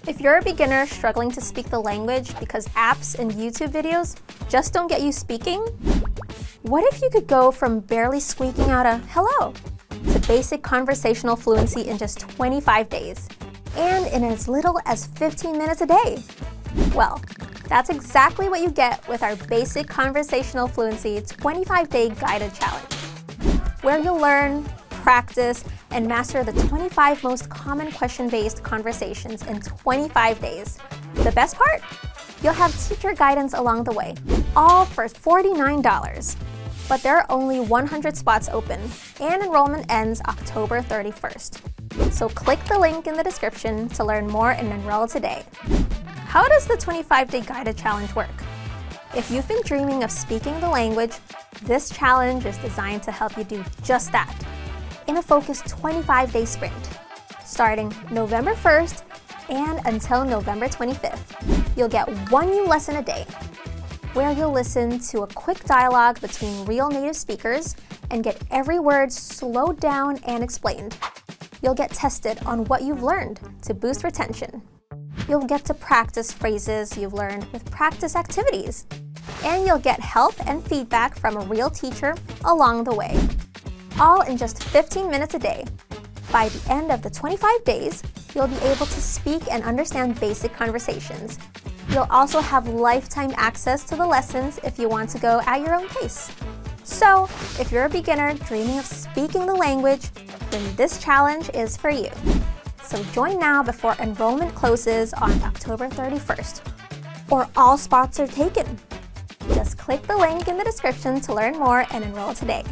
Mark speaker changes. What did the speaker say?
Speaker 1: If you're a beginner struggling to speak the language because apps and YouTube videos just don't get you speaking, what if you could go from barely squeaking out a hello to basic conversational fluency in just 25 days, and in as little as 15 minutes a day? Well, that's exactly what you get with our Basic Conversational Fluency 25-Day Guided Challenge, where you'll learn, practice, and master the 25 most common question-based conversations in 25 days. The best part? You'll have teacher guidance along the way, all for $49. But there are only 100 spots open, and enrollment ends October 31st. So click the link in the description to learn more and enroll today. How does the 25-Day Guided Challenge work? If you've been dreaming of speaking the language, this challenge is designed to help you do just that in a focused 25-day sprint, starting November 1st and until November 25th. You'll get one new lesson a day, where you'll listen to a quick dialogue between real native speakers and get every word slowed down and explained. You'll get tested on what you've learned to boost retention. You'll get to practice phrases you've learned with practice activities. And you'll get help and feedback from a real teacher along the way. All in just 15 minutes a day. By the end of the 25 days, you'll be able to speak and understand basic conversations. You'll also have lifetime access to the lessons if you want to go at your own pace. So, if you're a beginner dreaming of speaking the language, then this challenge is for you. So join now before enrollment closes on October 31st, or all spots are taken. Just click the link in the description to learn more and enroll today.